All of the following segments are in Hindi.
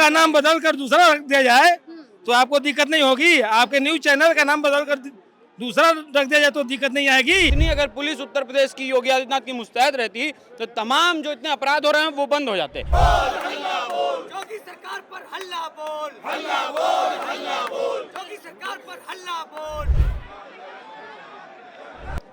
आपका नाम बदल कर दूसरा रख दिया जाए तो आपको दिक्कत नहीं होगी। आपके न्यूज चैनल का नाम बदल कर दूसरा रख दिया जाए तो दिक्कत नहीं आएगी। इतनी अगर पुलिस उत्तर प्रदेश की योगी आदित्यनाथ की मुस्तैद रहती तो तमाम जो इतने अपराध हो रहे हैं वो बंद हो जाते। योगी सरकार पर हल्ला बोल, हल्ला बोल, हल्ला बोल, योगी सरकार पर हल्ला बोल।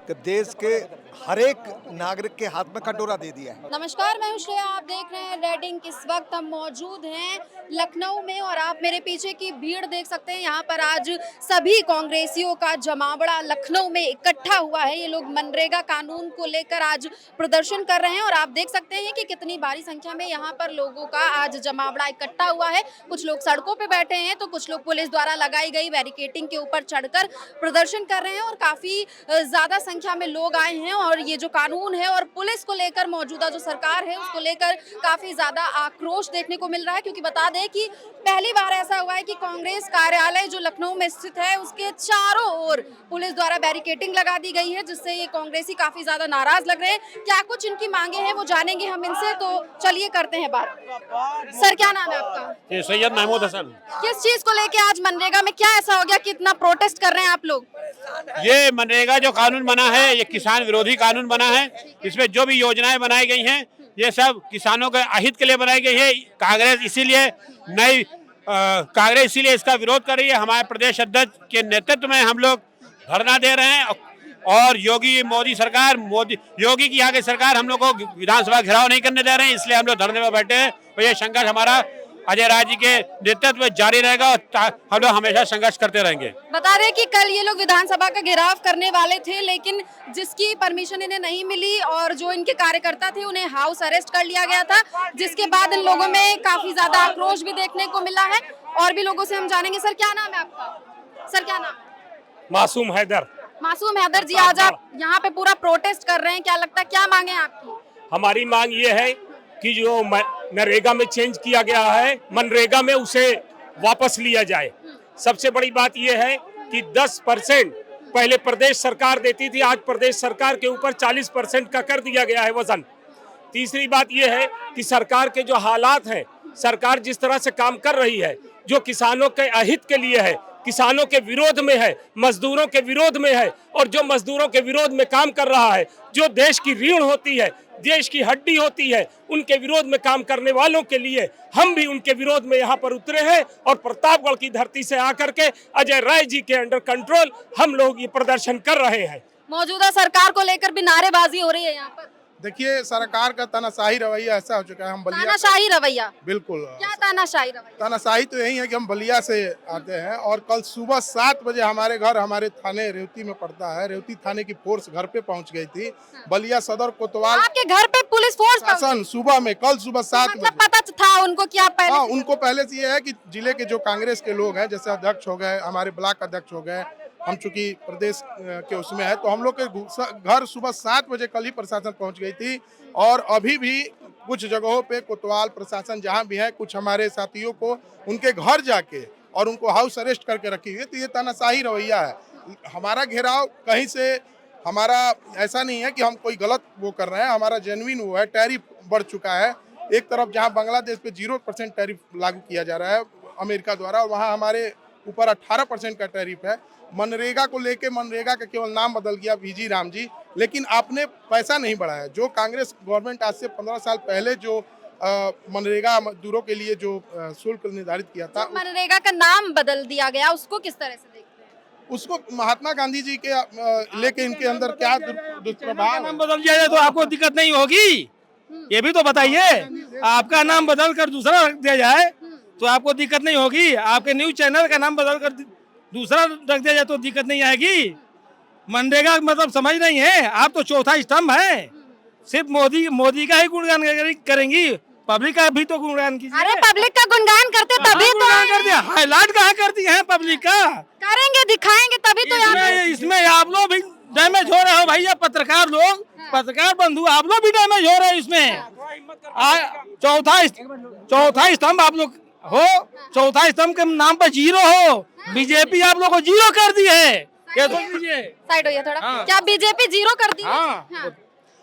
कि देश के हर एक नागरिक के हाथ में कटोरा दे दिया है। नमस्कार, मैं हूं श्रेया, आप देख रहे हैं रेड इंक। इस वक्त हम मौजूद हैं लखनऊ में और आप मेरे पीछे की भीड़ देख सकते हैं। यहाँ पर आज सभी कांग्रेसियों का जमावड़ा लखनऊ में इकट्ठा हुआ है। ये लोग मनरेगा कानून को लेकर आज प्रदर्शन कर रहे हैं और आप देख सकते हैं कि कितनी भारी संख्या में यहाँ पर लोगों का आज जमावड़ा इकट्ठा हुआ है। कुछ लोग सड़कों पर बैठे हैं तो कुछ लोग पुलिस द्वारा लगाई गई बैरिकेडिंग के ऊपर चढ़कर प्रदर्शन कर रहे हैं और काफी ज्यादा संख्या में लोग आए हैं। और ये जो कानून है और पुलिस को लेकर मौजूदा जो सरकार है उसको लेकर काफी ज्यादा आक्रोश देखने को मिल रहा है, क्योंकि बता दें कि पहली बार ऐसा हुआ है कि कांग्रेस कार्यालय जो लखनऊ में स्थित है उसके चारों ओर पुलिस द्वारा बैरिकेडिंग लगा दी गई है, जिससे ये कांग्रेसी काफी ज्यादा नाराज लग रहे हैं। क्या कुछ इनकी मांगे हैं वो जानेंगे हम इनसे, तो चलिए करते हैं बात। सर, क्या नाम है आपका? सैयद महमूद हसन। किस चीज को लेकर आज मनरेगा में क्या ऐसा हो गया कि इतना प्रोटेस्ट कर रहे हैं आप लोग? ये मनरेगा जो कानून बना है ये किसान विरोधी कानून बना है। इसमें जो भी योजनाएं बनाई गई हैं ये सब किसानों के अहित के लिए बनाई गई है। कांग्रेस इसीलिए इसका विरोध कर रही है। हमारे प्रदेश अध्यक्ष के नेतृत्व में हम लोग धरना दे रहे हैं और योगी की यहाँ की सरकार हम लोग को विधानसभा घेराव नहीं करने दे रहे हैं, इसलिए हम लोग धरने में बैठे हैं। और ये संघर्ष हमारा अजय राय जी के नेतृत्व में जारी रहेगा और हम लोग हमेशा संघर्ष करते रहेंगे। बता रहे कि कल ये लोग विधानसभा का घेराव करने वाले थे, लेकिन जिसकी परमिशन इन्हें नहीं मिली और जो इनके कार्यकर्ता थे उन्हें हाउस अरेस्ट कर लिया गया था, जिसके बाद इन लोगों में काफी ज्यादा आक्रोश भी देखने को मिला है। और भी लोगों से हम जानेंगे। सर, क्या नाम है आपका? सर, क्या नाम? मासूम हैदर। मासूम हैदर जी, आज आप यहाँ पे पूरा प्रोटेस्ट कर रहे हैं, क्या लगता है क्या मांगे आपकी? हमारी मांग ये है कि जो नरेगा में चेंज किया गया है मनरेगा में उसे वापस लिया जाए। सबसे बड़ी बात यह है कि 10% पहले प्रदेश सरकार देती थी, आज प्रदेश सरकार के ऊपर 40% का कर दिया गया है वजन। तीसरी बात यह है कि सरकार के जो हालात हैं, सरकार जिस तरह से काम कर रही है जो किसानों के अहित के लिए है, किसानों के विरोध में है, मजदूरों के विरोध में है और जो मजदूरों के विरोध में काम कर रहा है, जो देश की रीढ़ होती है, देश की हड्डी होती है, उनके विरोध में काम करने वालों के लिए हम भी उनके विरोध में यहाँ पर उतरे हैं और प्रतापगढ़ की धरती से आकर के अजय राय जी के अंडर कंट्रोल हम लोग ये प्रदर्शन कर रहे हैं। मौजूदा सरकार को लेकर भी नारेबाजी हो रही है यहाँ पर। देखिए, सरकार का तानाशाही रवैया ऐसा हो चुका है। हम बलिया तानाशाही रवैया? बिल्कुल। क्या तानाशाही रवैया? तानाशाही तो यही है कि हम बलिया से आते हैं और कल सुबह 7 बजे हमारे घर, हमारे थाने रेवती में पड़ता है, रेवती थाने की फोर्स घर पे पहुंच गई थी। बलिया सदर कोतवाल आपके घर पे पुलिस फोर्स शासन सुबह में, कल सुबह 7 बजे पता था उनको? क्या पहले? हाँ, उनको पहले से ये है कि जिले के जो कांग्रेस के लोग हैं, जैसे अध्यक्ष हो गए, हमारे ब्लॉक अध्यक्ष हो गए, हम चूंकि प्रदेश के उसमें है तो हम लोग के घर सुबह 7 बजे कल ही प्रशासन पहुंच गई थी। और अभी भी कुछ जगहों पे कोतवाल प्रशासन जहां भी है, कुछ हमारे साथियों को उनके घर जाके और उनको हाउस अरेस्ट करके रखी हुई है। तो ये तानाशाही रवैया है। हमारा घेराव कहीं से हमारा ऐसा नहीं है कि हम कोई गलत वो कर रहे हैं, हमारा जेन्युइन वो है। टैरिफ बढ़ चुका है। एक तरफ जहाँ बांग्लादेश पे 0% टैरिफ लागू किया जा रहा है अमेरिका द्वारा, और वहाँ हमारे ऊपर 18% का टैरिफ है। मनरेगा को लेके मनरेगा का केवल नाम बदल गया वीजी राम जी, लेकिन आपने पैसा नहीं बढ़ाया। जो कांग्रेस गवर्नमेंट आज से 15 साल पहले जो मनरेगा मजदूरों के लिए जो शुल्क निर्धारित किया था, मनरेगा का नाम बदल दिया गया, उसको किस तरह से देखते हैं? उसको महात्मा गांधी जी के लेके इनके अंदर क्या दुष्प्रभाव। नाम बदल दिया जाए तो आपको दिक्कत नहीं होगी, ये भी तो बताइए। आपका नाम बदल कर दूसरा रख दिया जाए तो आपको दिक्कत नहीं होगी। आपके न्यूज चैनल का नाम बदल कर दूसरा रख दिया जाए तो दिक्कत नहीं आएगी। मनरेगा मतलब समझ नहीं है आप, तो चौथा स्तंभ है। सिर्फ मोदी का ही गुणगान करेंगी, पब्लिक का भी तो गुणगान कीजिए। अरे पब्लिक का गुणगान करते तभी तो करती है, हाईलाइट कहाँ करती है पब्लिक का? करेंगे, दिखाएंगे तभी तो। इसमें आप लोग भी डैमेज हो रहे हो भैया, पत्रकार लोग, पत्रकार बंधु, आप लोग भी डैमेज हो रहे हैं इसमें। चौथा स्तंभ आप लोग हो, चौथा स्तंभ के नाम पर 0 हो। बीजेपी आप लोग को 0 कर दी है। ये सोच लीजिए। साइड होइए थोड़ा। क्या बीजेपी 0 कर दी? हाँ।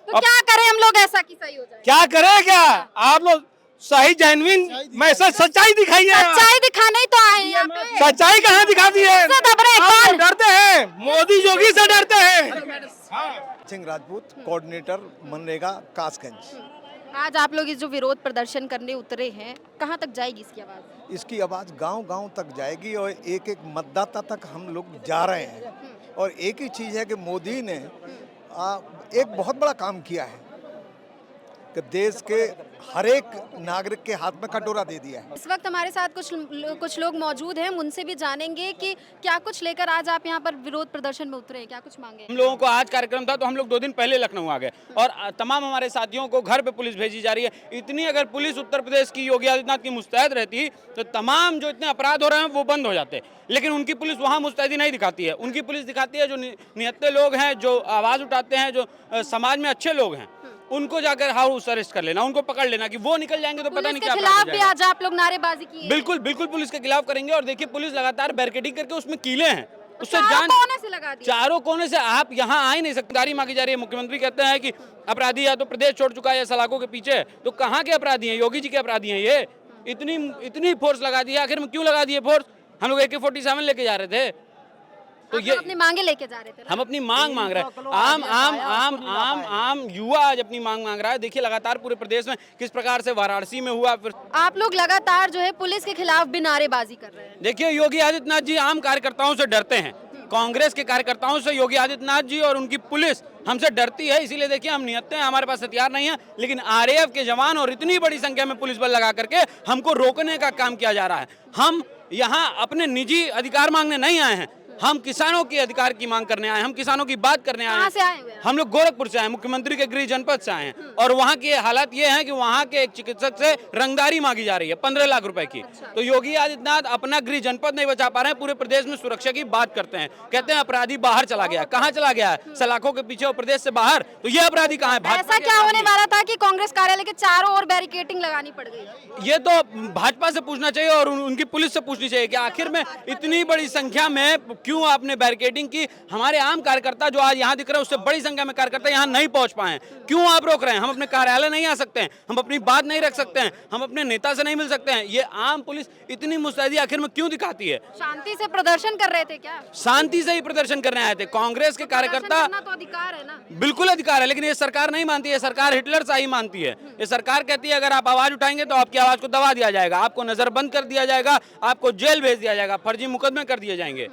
तो क्या करें हम लोग ऐसा कि सही हो जाए? क्या करें? क्या आप लोग सही जेन्युइन मैसेज सच्चाई दिखाइए। सच्चाई दिखाने ही तो आए हैं यहाँ पे। सच्चाई कहाँ दिखाती है? किससे दब रहे हैं? आप कौन? डरते हैं, मोदी योगी से डरते हैं। सिंह राजपूत, कोऑर्डिनेटर मनरेगा कासगंज। आज आप लोग इस जो विरोध प्रदर्शन करने उतरे हैं, कहाँ तक जाएगी इसकी आवाज? इसकी आवाज़ गांव-गांव तक जाएगी और एक-एक मतदाता तक हम लोग जा रहे हैं। और एक ही चीज़ है कि मोदी ने एक बहुत बड़ा काम किया है कि देश के हर एक नागरिक के हाथ में कटोरा दे दिया है। इस वक्त हमारे साथ कुछ लोग मौजूद हैं, हम उनसे भी जानेंगे कि क्या कुछ लेकर आज आप यहाँ पर विरोध प्रदर्शन में उतरे हैं, क्या कुछ मांगे? हम लोगों को आज कार्यक्रम था तो हम लोग 2 दिन पहले लखनऊ आ गए और तमाम हमारे साथियों को घर पे पुलिस भेजी जा रही है। इतनी अगर पुलिस उत्तर प्रदेश की योगी आदित्यनाथ की मुस्तैद रहती तो तमाम जो इतने अपराध हो रहे हैं वो बंद हो जाते, लेकिन उनकी पुलिस वहाँ मुस्तैदी नहीं दिखाती है। उनकी पुलिस दिखाती है जो निहत्थे लोग हैं, जो आवाज़ उठाते हैं, जो समाज में अच्छे लोग हैं, उनको जाकर हाउस अरेस्ट कर लेना, उनको पकड़ लेना कि वो निकल जाएंगे तो पता नहीं क्या खिलाफ भी आज आप लोग नारेबाजी की है। बिल्कुल बिल्कुल पुलिस के खिलाफ करेंगे। और देखिए पुलिस लगातार बैरिकेडिंग करके उसमें कीले हैं, उससे जान कोने से लगा दी। चारों कोने से आप यहाँ आ ही नहीं सकते। गाड़ी मांगी जा रही है। मुख्यमंत्री कहते हैं कि अपराधी या तो प्रदेश छोड़ चुका है या सलाखों के पीछे है। तो कहाँ के अपराधी हैं? योगी जी के अपराधी हैं ये। इतनी फोर्स लगा दी, आखिर में क्यों लगा दिए फोर्स? हम लोग AK-47 लेके जा रहे थे तो ये अपनी मांगे लेके जा रहे थे। हम अपनी मांग मांग रहे हैं। आम युवा आज अपनी मांग मांग रहा है। देखिए लगातार पूरे प्रदेश में किस प्रकार से वाराणसी में हुआ, फिर आप लोग लगातार जो है पुलिस के खिलाफ भी नारेबाजी कर रहे हैं। देखिए योगी आदित्यनाथ जी आम कार्यकर्ताओं से डरते हैं। कांग्रेस के कार्यकर्ताओं से योगी आदित्यनाथ जी और उनकी पुलिस हमसे डरती है, इसीलिए देखिए हम निहत्ते हैं, हमारे पास हथियार नहीं है, लेकिन RAF के जवान और इतनी बड़ी संख्या में पुलिस बल लगा करके हमको रोकने का काम किया जा रहा है। हम यहाँ अपने निजी अधिकार मांगने नहीं आए हैं, हम किसानों के अधिकार की मांग करने आए हैं, हम किसानों की बात करने आए हैं। कहाँ से आए हुए हैं? हम लोग गोरखपुर से आए हैं, मुख्यमंत्री के गृह जनपद से आए हैं और वहाँ की हालात ये है कि वहाँ के एक चिकित्सक से रंगदारी मांगी जा रही है 15 लाख रुपए की। तो योगी आदित्यनाथ अपना गृह जनपद नहीं बचा पा रहे हैं, पूरे प्रदेश में सुरक्षा की बात करते हैं, कहते हैं अपराधी बाहर चला गया। कहाँ चला गया है? सलाखों के पीछे और प्रदेश से बाहर। तो ये अपराधी कहाँ है? ऐसा क्या होने वाला था कि कांग्रेस कार्यालय के चारों ओर बैरिकेडिंग लगानी पड़ गई? ये तो भाजपा से पूछना चाहिए और उनकी पुलिस से पूछनी चाहिए कि आखिर में इतनी बड़ी संख्या में क्यों आपने बैरिकेडिंग की। हमारे आम कार्यकर्ता जो आज यहाँ दिख रहे हैं उससे बड़ी संख्या में कार्यकर्ता यहाँ नहीं पहुंच पाए हैं, क्यों आप रोक रहे हैं? हम अपने कार्यालय नहीं आ सकते हैं, हम अपनी बात नहीं रख सकते हैं, हम अपने नेता से नहीं मिल सकते हैं। ये आम पुलिस इतनी मुस्तैदी आखिर में क्यों दिखाती है? शांति से प्रदर्शन कर रहे थे क्या? शांति से ही प्रदर्शन करने आए थे। कांग्रेस के कार्यकर्ता तो अधिकार है ना? बिल्कुल अधिकार है, लेकिन ये सरकार नहीं मानती है। सरकार हिटलर शाही मानती है। ये सरकार कहती है अगर आप आवाज उठाएंगे तो आपकी आवाज को दबा दिया जाएगा, आपको नजरबंद कर दिया जाएगा, आपको जेल भेज दिया जाएगा, फर्जी मुकदमे कर दिए जाएंगे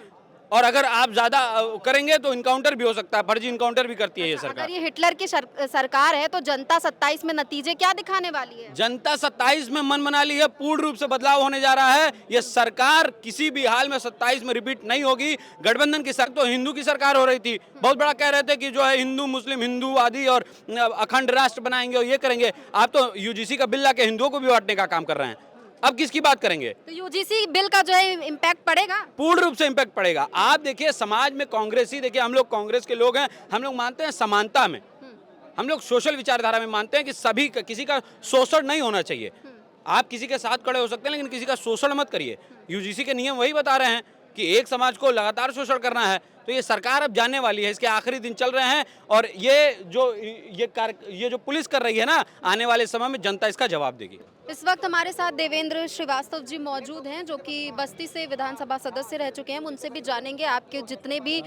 और अगर आप ज्यादा करेंगे तो इनकाउंटर भी हो सकता है। फर्जी इनकाउंटर भी करती है ये सरकार। अगर ये हिटलर की सरकार है तो जनता 27 में नतीजे क्या दिखाने वाली है? जनता 27 में मन बना ली है, पूर्ण रूप से बदलाव होने जा रहा है। ये सरकार किसी भी हाल में 27 में रिपीट नहीं होगी। गठबंधन की सरकार तो हिंदू की सरकार हो रही थी, बहुत बड़ा कह रहे थे कि जो है हिंदू मुस्लिम हिंदूवादी और अखंड राष्ट्र बनाएंगे और ये करेंगे। आप तो UGC का बिल लाके हिंदुओं को भी बांटने का काम कर रहे हैं। अब किसकी बात करेंगे? तो UGC बिल का जो है इम्पैक्ट पड़ेगा, पूर्ण रूप से इम्पैक्ट पड़ेगा। आप देखिए समाज में कांग्रेसी, देखिए हम लोग कांग्रेस के लोग हैं, हम लोग मानते हैं समानता में, हम लोग सोशल विचारधारा में मानते हैं कि सभी किसी का शोषण नहीं होना चाहिए। आप किसी के साथ खड़े हो सकते हैं लेकिन किसी का शोषण मत करिए। UGC के नियम वही बता रहे हैं कि एक समाज को लगातार शोषण करना है। तो ये सरकार अब जानने वाली है, इसके आखिरी दिन चल रहे हैं और ये जो पुलिस कर रही है ना, आने वाले समय में जनता इसका जवाब देगी। इस वक्त हमारे साथ देवेंद्र श्रीवास्तव जी मौजूद हैं जो कि बस्ती से विधानसभा सदस्य रह चुके हैं। उनसे भी जानेंगे आपके जितने भी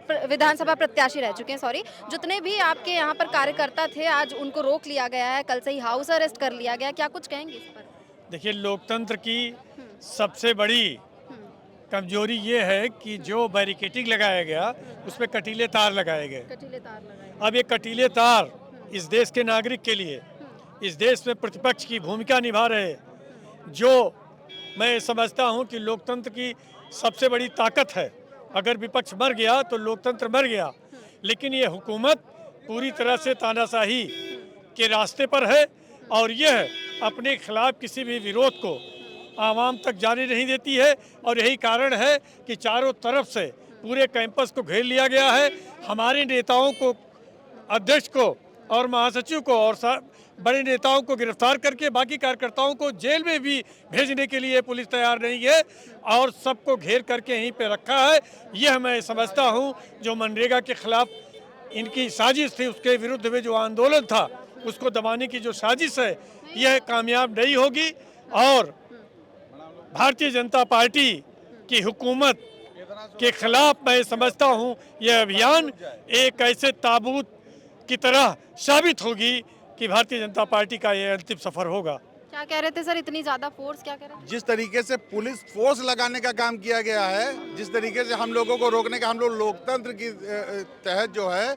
विधानसभा प्रत्याशी रह चुके हैं, सॉरी, जितने भी आपके यहाँ पर कार्यकर्ता थे आज उनको रोक लिया गया है, कल से ही हाउस अरेस्ट कर लिया गया, क्या कुछ कहेंगे इस पर? देखिए, लोकतंत्र की सबसे बड़ी कमजोरी ये है कि जो बैरिकेडिंग लगाया गया उस पर कटीले तार लगाए गए। कटीले तार लगाए। अब ये कटीले तार इस देश के नागरिक के लिए, इस देश में प्रतिपक्ष की भूमिका निभा रहे, जो मैं समझता हूँ कि लोकतंत्र की सबसे बड़ी ताकत है। अगर विपक्ष मर गया तो लोकतंत्र मर गया, लेकिन ये हुकूमत पूरी तरह से तानाशाही के रास्ते पर है और यह अपने खिलाफ किसी भी विरोध को आवाम तक जाने नहीं देती है। और यही कारण है कि चारों तरफ से पूरे कैंपस को घेर लिया गया है। हमारे नेताओं को, अध्यक्ष को और महासचिव को और बड़े नेताओं को गिरफ्तार करके बाकी कार्यकर्ताओं को जेल में भी भेजने के लिए पुलिस तैयार नहीं है और सबको घेर करके यहीं पे रखा है। यह मैं समझता हूं जो मनरेगा के खिलाफ इनकी साजिश थी, उसके विरुद्ध में जो आंदोलन था उसको दबाने की जो साजिश है यह कामयाब नहीं होगी। और भारतीय जनता पार्टी की हुकूमत के खिलाफ मैं समझता हूँ यह अभियान एक ऐसे ताबूत की तरह साबित होगी कि भारतीय जनता पार्टी का यह अंतिम सफर होगा। क्या कह रहे थे सर, इतनी ज्यादा फोर्स क्या कह रहे थे? जिस तरीके से पुलिस फोर्स लगाने का काम किया गया है, जिस तरीके से हम लोगों को रोकने का, हम लोग लोकतंत्र की तहत जो है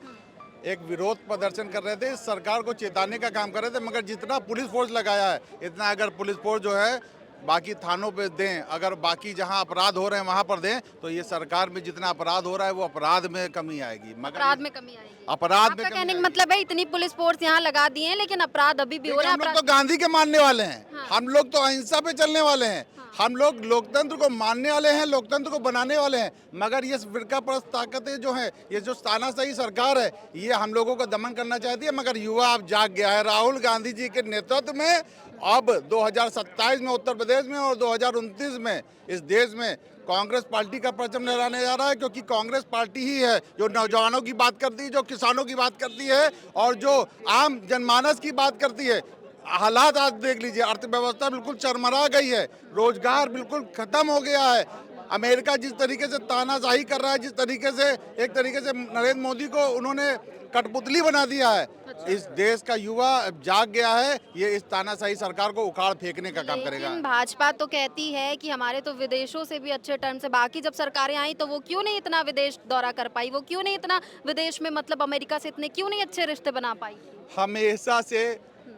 एक विरोध प्रदर्शन कर रहे थे, इस सरकार को चेताने का काम कर रहे थे, मगर जितना पुलिस फोर्स लगाया है इतना अगर पुलिस फोर्स जो है बाकी थानों पे दें, अगर बाकी जहां अपराध हो रहे हैं वहां पर दें, तो ये सरकार में जितना अपराध हो रहा है वो अपराध में कमी आएगी। मगर अपराध में कमी आएगी। अपराध में आपका कहने का मतलब है इतनी पुलिस फोर्स यहाँ लगा दी है लेकिन अपराध अभी भी हो रहा है। हम लोग तो गांधी के मानने वाले हैं, हम लोग तो अहिंसा पे चलने वाले हैं, हम लोग लोकतंत्र को मानने वाले हैं, लोकतंत्र को बनाने वाले हैं, मगर ये फिरका परस्त ताकतें जो हैं, ये जो तानाशाही सरकार है, ये हम लोगों को दमन करना चाहती है। मगर युवा अब जाग गया है। राहुल गांधी जी के नेतृत्व में अब 2027 में उत्तर प्रदेश में और 2029 में इस देश में कांग्रेस पार्टी का परचम लहराने जा रहा है, क्योंकि कांग्रेस पार्टी ही है जो नौजवानों की बात करती है, जो किसानों की बात करती है और जो आम जनमानस की बात करती है। हालात आज देख लीजिए, अर्थव्यवस्था बिल्कुल चरमरा गई है, रोजगार बिल्कुल खत्म हो गया है। अमेरिका जिस तरीके से तानाशाही कर रहा है, जिस तरीके से एक तरीके से नरेंद्र मोदी को उन्होंने कठपुतली बना दिया है, इस देश का युवा जाग गया है, ये इस तानाशाही सरकार को उखाड़ फेंकने का काम करेगा। लेकिन भाजपा तो कहती है कि हमारे तो विदेशों से भी अच्छे टर्म से, बाकी जब सरकारें आई तो वो क्यों नहीं इतना विदेश दौरा कर पाई, वो क्यों नहीं इतना विदेश में मतलब अमेरिका से इतने क्यों नहीं अच्छे रिश्ते बना पाई? हमेशा से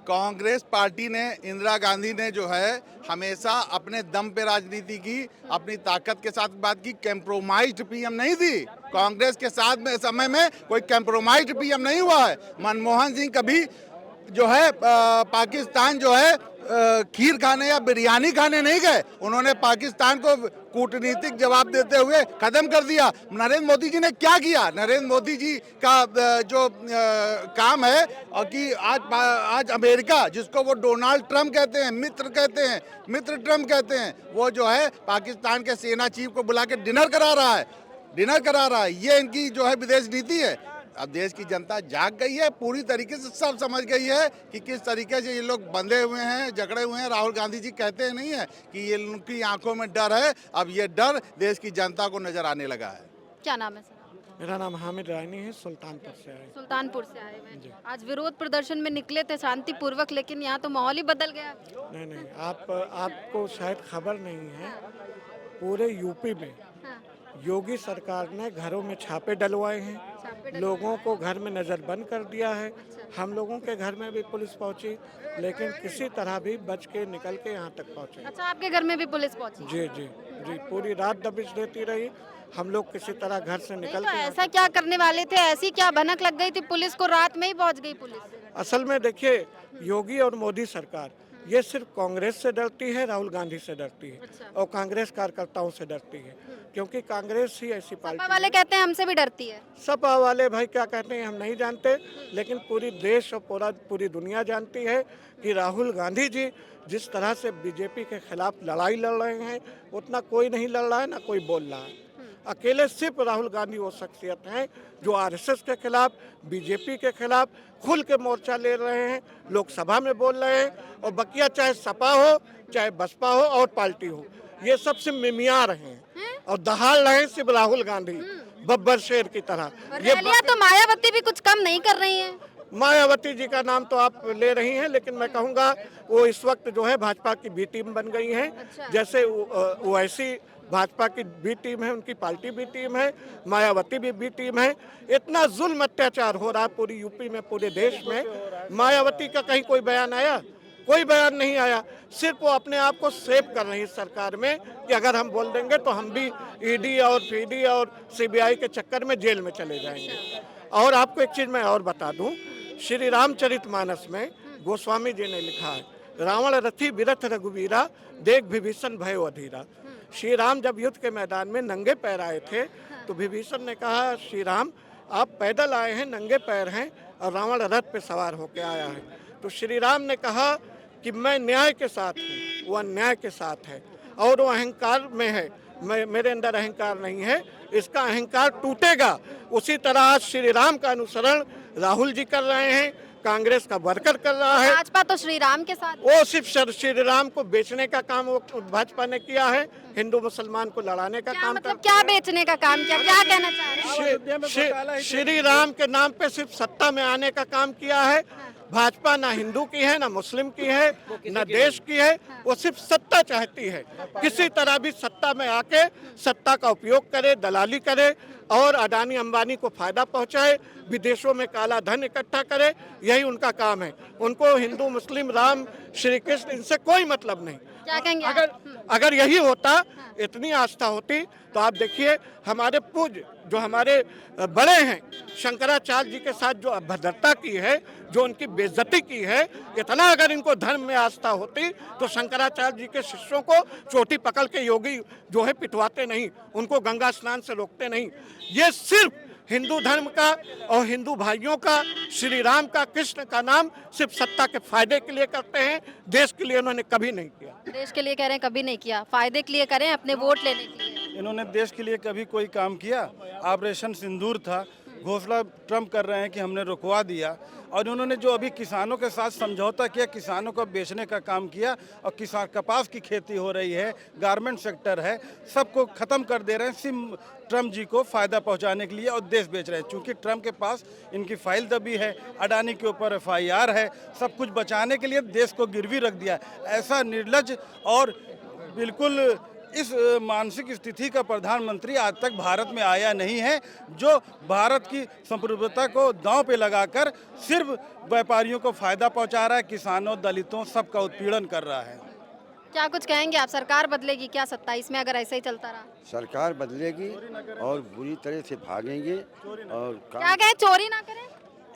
कांग्रेस पार्टी ने, इंदिरा गांधी ने जो है हमेशा अपने दम पे राजनीति की, अपनी ताकत के साथ बात की, कंप्रोमाइज्ड पीएम नहीं थी। कांग्रेस के साथ में समय में कोई कंप्रोमाइज्ड पीएम नहीं हुआ है। मनमोहन सिंह कभी जो है पाकिस्तान जो है खीर खाने या बिरयानी खाने नहीं गए, उन्होंने पाकिस्तान को कूटनीतिक जवाब देते हुए खत्म कर दिया। नरेंद्र मोदी जी ने क्या किया? नरेंद्र मोदी जी का जो काम है और कि आज अमेरिका, जिसको वो डोनाल्ड ट्रम्प कहते हैं, मित्र कहते हैं, मित्र ट्रम्प कहते हैं, वो जो है पाकिस्तान के सेना चीफ को बुला के डिनर करा रहा है। ये इनकी जो है विदेश नीति है। अब देश की जनता जाग गई है, पूरी तरीके से सब समझ गई है कि किस तरीके से ये लोग बंधे हुए हैं, जकड़े हुए हैं। राहुल गांधी जी कहते हैं नहीं है कि ये उनकी आंखों में डर है, अब ये डर देश की जनता को नजर आने लगा है। क्या नाम है सर? मेरा नाम हामिद रानी है, सुल्तानपुर से आए। सुल्तानपुर से आए हुए। आज विरोध प्रदर्शन में निकले थे शांतिपूर्वक, लेकिन यहाँ तो माहौल ही बदल गया। नहीं, आपको शायद खबर नहीं है, पूरे यूपी में योगी सरकार ने घरों में छापे डलवाए हैं, लोगों को घर में नज़रबंद कर दिया है। हम लोगों के घर में भी पुलिस पहुंची, लेकिन किसी तरह भी बच के निकल के यहाँ तक पहुंचे। अच्छा, आपके घर में भी पुलिस पहुंची? जी, पूरी रात दबिश देती रही। हम लोग किसी तरह घर से निकल तो के ऐसा क्या करने वाले थे, ऐसी क्या भनक लग गई थी पुलिस को, रात में ही पहुंच गई पुलिस? असल में देखिए, योगी और मोदी सरकार ये सिर्फ कांग्रेस से डरती है, राहुल गांधी से डरती है और कांग्रेस कार्यकर्ताओं से डरती है, क्योंकि कांग्रेस ही ऐसी पार्टी। सपा वाले कहते हैं हमसे भी डरती है। सपा वाले भाई क्या कहते हैं हम नहीं जानते, लेकिन पूरी देश और पूरी दुनिया जानती है कि राहुल गांधी जी जिस तरह से बीजेपी के खिलाफ लड़ाई लड़ रहे हैं, उतना कोई नहीं लड़ रहा है, ना कोई बोल रहा है। अकेले सिर्फ राहुल गांधी वो शख्सियत हैं जो आरएसएस के खिलाफ, बीजेपी के खिलाफ खुल के मोर्चा ले रहे हैं, लोकसभा में बोल रहे हैं, और बकिया चाहे सपा हो, चाहे बसपा हो और पार्टी हो, ये सबसे मिमिया रहे हैं और दहाड़ रहे सिर्फ राहुल गांधी बब्बर शेर की तरह। रैलियां तो मायावती भी कुछ कम नहीं कर रही हैं। मायावती जी का नाम तो आप ले रही हैं, लेकिन मैं कहूँगा वो इस वक्त जो है भाजपा की बी टीम बन गई है। जैसे वैसी भाजपा की बी टीम है, उनकी पार्टी बी टीम है, मायावती भी बी टीम है। इतना जुल्म अत्याचार हो रहा है पूरी यूपी में, पूरे देश में। मायावती का कहीं कोई बयान आया? कोई बयान नहीं आया। सिर्फ वो अपने आप को सेव कर रही है सरकार में कि अगर हम बोल देंगे तो हम भी ईडी और पीडी और सीबीआई के चक्कर में जेल में चले जाएंगे। और आपको एक चीज़ मैं और बता दूं, श्री रामचरितमानस में गोस्वामी जी ने लिखा है, रावण रथी बिरथ रघुवीरा, देख विभीषण भयो अधीरा। श्री राम जब युद्ध के मैदान में नंगे पैर आए थे तो विभीषण ने कहा, श्री राम आप पैदल आए हैं, नंगे पैर हैं, और रावण रथ पे सवार होकर आया है। तो श्री राम ने कहा कि मैं न्याय के साथ हूँ, वो अन्याय के साथ है, और वो अहंकार में है, मेरे अंदर अहंकार नहीं है, इसका अहंकार टूटेगा। उसी तरह आज श्री राम का अनुसरण राहुल जी कर रहे हैं, कांग्रेस का वर्कर कर रहा है। भाजपा तो श्री राम के साथ। वो सिर्फ श्री राम को बेचने का काम वो भाजपा ने किया है, हिंदू मुसलमान को लड़ाने का क्या काम मतलब क्या बेचने का काम किया, क्या कहना चाह रहे हैं? श्री राम के नाम पे सिर्फ सत्ता में आने का काम किया है। भाजपा ना हिंदू की है, ना मुस्लिम की है, ना देश की है, वो सिर्फ सत्ता चाहती है। किसी तरह भी सत्ता में आके सत्ता का उपयोग करे, दलाली करे और अडानी अंबानी को फायदा पहुंचाए, विदेशों में काला धन इकट्ठा करे, यही उनका काम है। उनको हिंदू मुस्लिम राम श्री कृष्ण इनसे कोई मतलब नहीं। क्या कहेंगे अगर यही होता, इतनी आस्था होती, तो आप देखिए हमारे पूज्य जो हमारे बड़े हैं शंकराचार्य जी के साथ जो अभद्रता की है, जो उनकी बेइज्जती की है, इतना अगर इनको धर्म में आस्था होती तो शंकराचार्य जी के शिष्यों को चोटी पकड़ के योगी जो है पिटवाते नहीं, उनको गंगा स्नान से रोकते नहीं। ये सिर्फ हिंदू धर्म का और हिंदू भाइयों का, श्री राम का, कृष्ण का नाम सिर्फ सत्ता के फायदे के लिए करते हैं, देश के लिए उन्होंने कभी नहीं किया। देश के लिए कह रहे हैं कभी नहीं किया, फायदे के लिए करें, अपने वोट लेने के लिए। इन्होंने देश के लिए कभी कोई काम किया? ऑपरेशन सिंदूर था, घोषणा ट्रम्प कर रहे हैं कि हमने रुकवा दिया, और उन्होंने जो अभी किसानों के साथ समझौता किया, किसानों को बेचने का काम किया, और किसान कपास की खेती हो रही है, गारमेंट सेक्टर है, सबको ख़त्म कर दे रहे हैं सिर्फ ट्रम्प जी को फ़ायदा पहुंचाने के लिए, और देश बेच रहे हैं। चूँकि ट्रम्प के पास इनकी फाइल दबी है, अडानी के ऊपर FIR है, सब कुछ बचाने के लिए देश को गिरवी रख दिया। ऐसा निर्लज और बिल्कुल इस मानसिक स्थिति का प्रधानमंत्री आज तक भारत में आया नहीं है, जो भारत की संप्रभुता को दांव पे लगाकर सिर्फ व्यापारियों को फायदा पहुंचा रहा है, किसानों, दलितों, सबका उत्पीड़न कर रहा है। क्या कुछ कहेंगे आप? सरकार बदलेगी क्या 27 में अगर ऐसे ही चलता रहा? सरकार बदलेगी और बुरी तरह से भागेंगे। और क्या कहे, चोरी ना करें?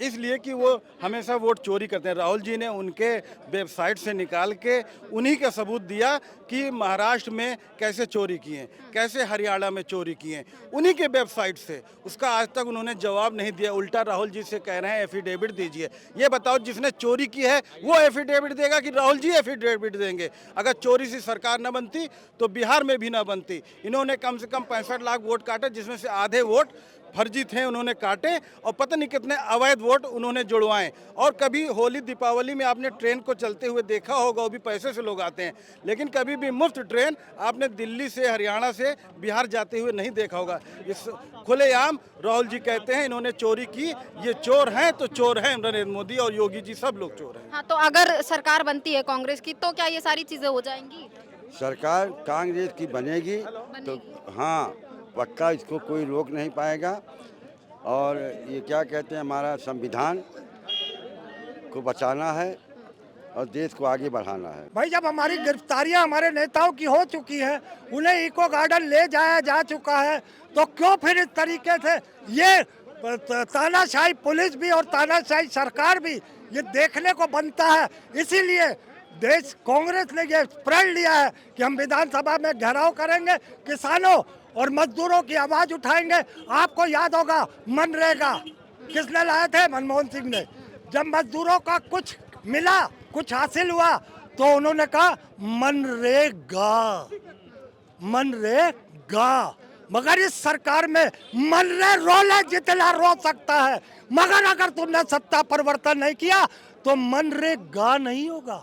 इसलिए कि वो हमेशा वोट चोरी करते हैं। राहुल जी ने उनके वेबसाइट से निकाल के उन्हीं का सबूत दिया कि महाराष्ट्र में कैसे चोरी किए, कैसे हरियाणा में चोरी किए, उन्हीं के वेबसाइट से। उसका आज तक उन्होंने जवाब नहीं दिया। उल्टा राहुल जी से कह रहे हैं एफिडेविट दीजिए। ये बताओ, जिसने चोरी की है वो एफिडेविट देगा कि राहुल जी एफिडेविट देंगे? अगर चोरी से सरकार न बनती तो बिहार में भी ना बनती। इन्होंने कम से कम 65 लाख वोट काटे, जिसमें से आधे वोट फर्जी थे, उन्होंने काटे, और पता नहीं कितने अवैध वोट उन्होंने जुड़वाए। और कभी होली दीपावली में आपने ट्रेन को चलते हुए देखा होगा, वो भी पैसे से लोग आते हैं, लेकिन कभी भी मुफ्त ट्रेन आपने दिल्ली से, हरियाणा से बिहार जाते हुए नहीं देखा होगा। इस खुलेआम राहुल जी कहते हैं इन्होंने चोरी की। ये चोर हैं तो चोर हैं, नरेंद्र मोदी और योगी जी सब लोग चोर हैं। हाँ, तो अगर सरकार बनती है कांग्रेस की तो क्या ये सारी चीजें हो जाएंगी? सरकार कांग्रेस की बनेगी तो हाँ पक्का, इसको कोई रोक नहीं पाएगा। और ये क्या कहते हैं, हमारा संविधान को बचाना है और देश को आगे बढ़ाना है। भाई, जब हमारी गिरफ्तारियां हमारे नेताओं की हो चुकी है, उन्हें इको गार्डन ले जाया जा चुका है, तो क्यों फिर इस तरीके से ये तानाशाही पुलिस भी और तानाशाही सरकार भी ये देखने को बनता है। इसीलिए देश कांग्रेस ने ये प्रण लिया है कि हम विधानसभा में घेराव करेंगे, किसानों और मजदूरों की आवाज उठाएंगे। आपको याद होगा मनरेगा किसने लाए थे? मनमोहन सिंह ने। जब मजदूरों का कुछ मिला, कुछ हासिल हुआ, तो उन्होंने कहा मनरेगा, मनरेगा। मगर इस सरकार में मनरे रोले जितना रो सकता है, मगर अगर तुमने सत्ता परिवर्तन नहीं किया तो मनरेगा नहीं होगा।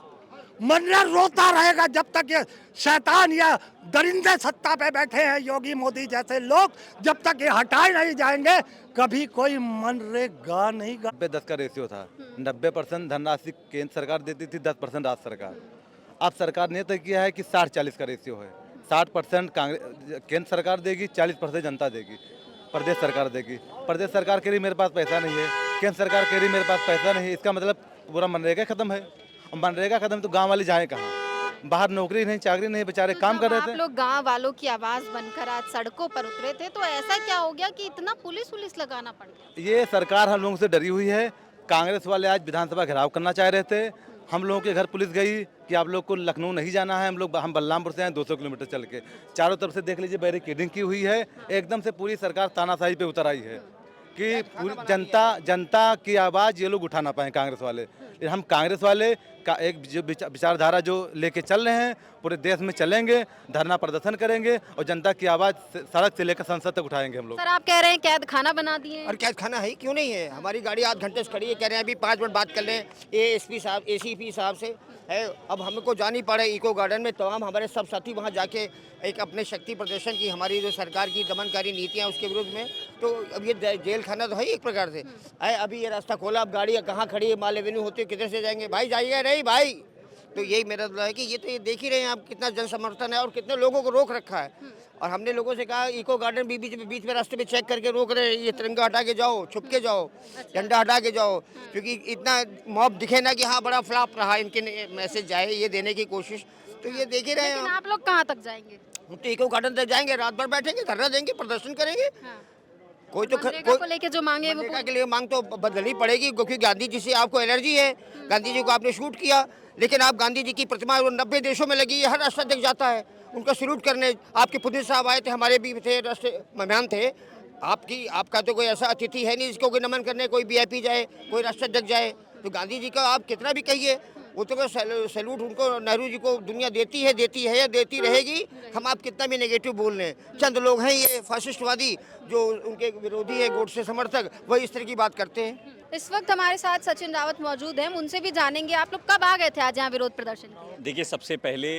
मनरे रोता रहेगा जब तक ये शैतान या दरिंदे सत्ता पे बैठे हैं, योगी मोदी जैसे लोग, जब तक ये हटाए नहीं जाएंगे कभी कोई मनरेगा नहीं। 90-10 का रेशियो था। 90% धनराशि केंद्र सरकार देती थी, 10% राज्य सरकार। अब सरकार ने तय किया है कि 60-40 का रेशियो है। 60% कांग्रेस केंद्र सरकार देगी, 40% जनता देगी, प्रदेश सरकार देगी। प्रदेश सरकार के लिए मेरे पास पैसा नहीं है, केंद्र सरकार के लिए मेरे पास पैसा नहीं है। इसका मतलब पूरा मनरेगा खत्म है। मनरेगा खत्म तो गांव वाले जाए कहाँ? बाहर नौकरी नहीं, चाकरी नहीं, बेचारे काम कर रहे थे। आप लोग गांव वालों की आवाज बनकर आज सड़कों पर उतरे थे, तो ऐसा क्या हो गया कि इतना पुलिस लगाना पड़ गया? ये सरकार हम लोगों से डरी हुई है। कांग्रेस वाले आज विधानसभा घेराव करना चाह रहे थे। हम लोगों के घर पुलिस गई कि आप लोग को लखनऊ नहीं जाना है। हम बलरामपुर से हैं 200 किलोमीटर चल के। चारों तरफ से देख लीजिए बैरिकेडिंग की हुई है। एकदम से पूरी सरकार तानाशाही पे उतर आई है कि पूरी जनता की आवाज़ ये लोग उठा ना पाए कांग्रेस वाले। हम कांग्रेस वाले एक जो विचारधारा जो लेके चल रहे हैं पूरे देश में चलेंगे, धरना प्रदर्शन करेंगे और जनता की आवाज़ सड़क से लेकर संसद तक उठाएंगे हम लोग। सर आप कह रहे हैं कैद खाना बना दिए और कैद खाना है क्यों नहीं है? हमारी गाड़ी आध घंटे से खड़ी है, कह रहे हैं अभी 5 मिनट बात कर लें एएसपी साहब एसीपी साहब से है। अब हमको जानी पड़े इको गार्डन में, तमाम हमारे सब साथी वहाँ जाके एक अपने शक्ति प्रदर्शन की हमारी जो सरकार की दमनकारी नीतियाँ उसके विरुद्ध में। तो अब ये जेल खाना तो है एक प्रकार से है। अभी ये रास्ता खोला, अब गाड़ी कहाँ खड़ी है, माल एवेन्यू होती है, किधर से जाएंगे भाई? जाइए नहीं भाई। तो यही मेरा मतलब है कि ये तो ये देख ही रहे हैं आप कितना जन समर्थन है और कितने लोगों को रोक रखा है। और हमने लोगों से कहा इको गार्डन भी बीच में रास्ते में चेक करके रोक रहे हैं, ये तिरंगा हटा के जाओ, छुप के जाओ, झंडा हटा के जाओ, क्योंकि इतना मॉब दिखे ना कि हाँ बड़ा फ्लॉप रहा, इनके मैसेज जाए ये देने की कोशिश। तो ये देख ही रहे हैं आप लोग कहाँ तक जाएंगे? हम तो इको गार्डन तक जाएंगे, रात भर बैठेंगे, धरना देंगे, प्रदर्शन करेंगे। कोई तो मनरेगा को लेके जो मांगे वो मनरेगा के लिए मांग तो बदलनी पड़ेगी, क्योंकि गांधी जी से आपको एलर्जी है। गांधी जी को आपने शूट किया, लेकिन आप गांधी जी की प्रतिमा 90 देशों में लगी है, हर राष्ट्राध्यक्ष जाता है उनका सैल्यूट करने। आपके पुलिस साहब आए थे, हमारे भी थे, राष्ट्रीय मेहमान थे। आपका तो कोई ऐसा अतिथि है नहीं जिसको कोई नमन करने कोई वीआईपी जाए, कोई राष्ट्राध्यक्ष जाए। तो गांधी जी का आप कितना भी कहिए, वो तो सैल्यूट उनको नेहरू जी को दुनिया देती है या देती रहेगी। हम आप कितना भी नेगेटिव बोल रहे हैं, चंद लोग हैं ये फासिस्टवादी जो उनके विरोधी है, गोडसे समर्थक, वही इस तरह की बात करते हैं। इस वक्त हमारे साथ सचिन रावत मौजूद हैं, हम उनसे भी जानेंगे आप लोग कब आ गए थे आज यहाँ विरोध प्रदर्शन के लिए? देखिए, सबसे पहले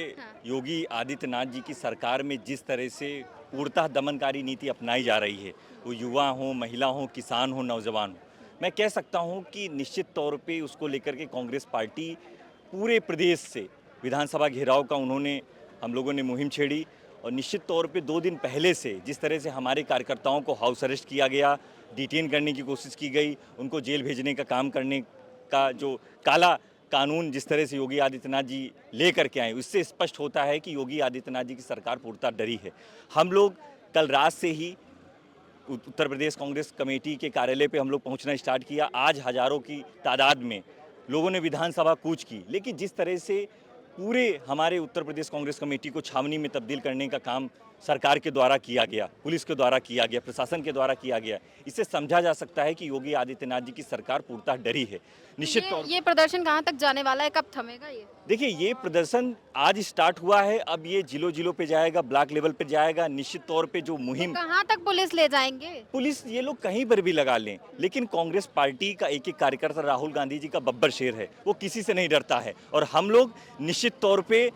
योगी आदित्यनाथ जी की सरकार में जिस तरह से पूर्णतः दमनकारी नीति अपनाई जा रही है, वो युवा हो, महिला हो, किसान हो, नौजवान हो, मैं कह सकता हूँ कि निश्चित तौर पे उसको लेकर के कांग्रेस पार्टी पूरे प्रदेश से विधानसभा घेराव का उन्होंने हम लोगों ने मुहिम छेड़ी। और निश्चित तौर पे 2 दिन पहले से जिस तरह से हमारे कार्यकर्ताओं को हाउस अरेस्ट किया गया, डिटेन करने की कोशिश की गई, उनको जेल भेजने का काम करने का जो काला कानून जिस तरह से योगी आदित्यनाथ जी ले करके आए, उससे स्पष्ट होता है कि योगी आदित्यनाथ जी की सरकार पूर्णतः डरी है। हम लोग कल रात से ही उत्तर प्रदेश कांग्रेस कमेटी के कार्यालय पे हम लोग पहुंचना स्टार्ट किया। आज हजारों की तादाद में लोगों ने विधानसभा कूच की, लेकिन जिस तरह से पूरे हमारे उत्तर प्रदेश कांग्रेस कमेटी को छावनी में तब्दील करने का काम सरकार के द्वारा किया गया, पुलिस के द्वारा किया गया, प्रशासन के द्वारा किया गया, इससे समझा जा सकता है कि योगी आदित्यनाथ जी की सरकार पूर्णतः डरी है। निश्चित तौर ये प्रदर्शन कहाँ तक जाने वाला है, कब थमेगा ये? देखिए, ये प्रदर्शन आज स्टार्ट हुआ है, अब ये जिलों पे जाएगा, ब्लॉक लेवल पे जाएगा। निश्चित तौर पे जो मुहिम कहाँ तक पुलिस ले जाएंगे? पुलिस ये लोग कहीं पर भी लगा लें, लेकिन कांग्रेस पार्टी का एक कार्यकर्ता राहुल गांधी जी का बब्बर शेर है, वो किसी से नहीं डरता है। और हम लोग निश्चित तौर पे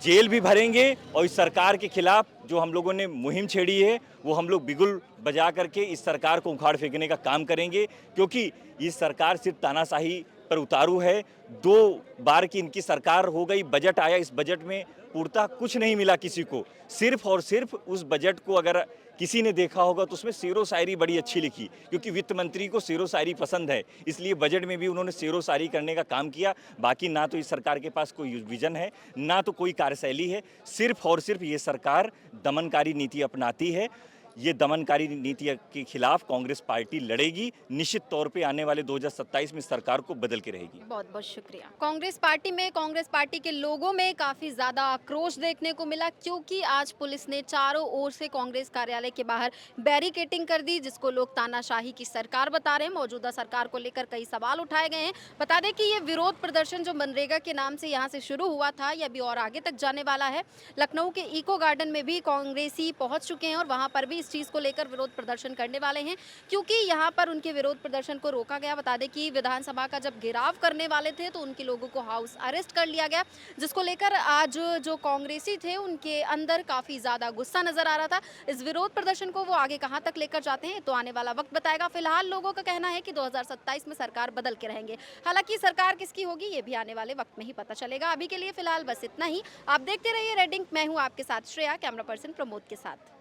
जेल भी भरेंगे और इस सरकार के खिलाफ जो हम लोगों ने मुहिम छेड़ी है वो हम लोग बिगुल बजा करके इस सरकार को उखाड़ फेंकने का काम करेंगे, क्योंकि ये सरकार सिर्फ तानाशाही पर उतारू है। 2 बार की इनकी सरकार हो गई, बजट आया, इस बजट में पूर्णतः कुछ नहीं मिला किसी को। सिर्फ और सिर्फ उस बजट को अगर किसी ने देखा होगा तो उसमें शेरो शायरी बड़ी अच्छी लिखी, क्योंकि वित्त मंत्री को शेरो शायरी पसंद है, इसलिए बजट में भी उन्होंने शेरो शायरी करने का काम किया। बाकी ना तो इस सरकार के पास कोई विजन है, ना तो कोई कार्यशैली है। सिर्फ और सिर्फ ये सरकार दमनकारी नीति अपनाती है। ये दमनकारी नीति के खिलाफ कांग्रेस पार्टी लड़ेगी। निश्चित तौर पे आने वाले 2027 में सरकार को बदल के रहेगी। बहुत बहुत शुक्रिया। कांग्रेस पार्टी में, कांग्रेस पार्टी के लोगों में काफी ज्यादा आक्रोश देखने को मिला, क्योंकि आज पुलिस ने चारों ओर से कांग्रेस कार्यालय के बाहर बैरिकेडिंग कर दी, जिसको लोग तानाशाही की सरकार बता रहे हैं। मौजूदा सरकार को लेकर कई सवाल उठाए गए हैं। बता दें कि ये विरोध प्रदर्शन जो मनरेगा के नाम से यहाँ से शुरू हुआ था, ये अभी और आगे तक जाने वाला है। लखनऊ के इको गार्डन में भी कांग्रेसी पहुंच चुके हैं और वहां पर भी चीज को लेकर विरोध प्रदर्शन करने वाले हैं, क्योंकि यहां पर उनके विरोध प्रदर्शन को रोका गया। बता दें कि विधानसभा का जब घेराव करने वाले थे तो उनके लोगों को हाउस अरेस्ट कर लिया गया, जिसको लेकर आज जो कांग्रेसी थे उनके अंदर काफी ज्यादा गुस्सा नजर आ रहा था। इस विरोध प्रदर्शन को वो आगे कहां तक लेकर जाते हैं तो आने वाला वक्त बताएगा। फिलहाल लोगों का कहना है कि 2027 में सरकार बदल के रहेंगे। हालांकि सरकार किसकी होगी ये भी आने वाले वक्त में ही पता चलेगा। अभी के लिए फिलहाल बस इतना ही। आप देखते रहिए रेड इंक। मैं हूं आपके साथ श्रेया, कैमरा पर्सन प्रमोद के साथ।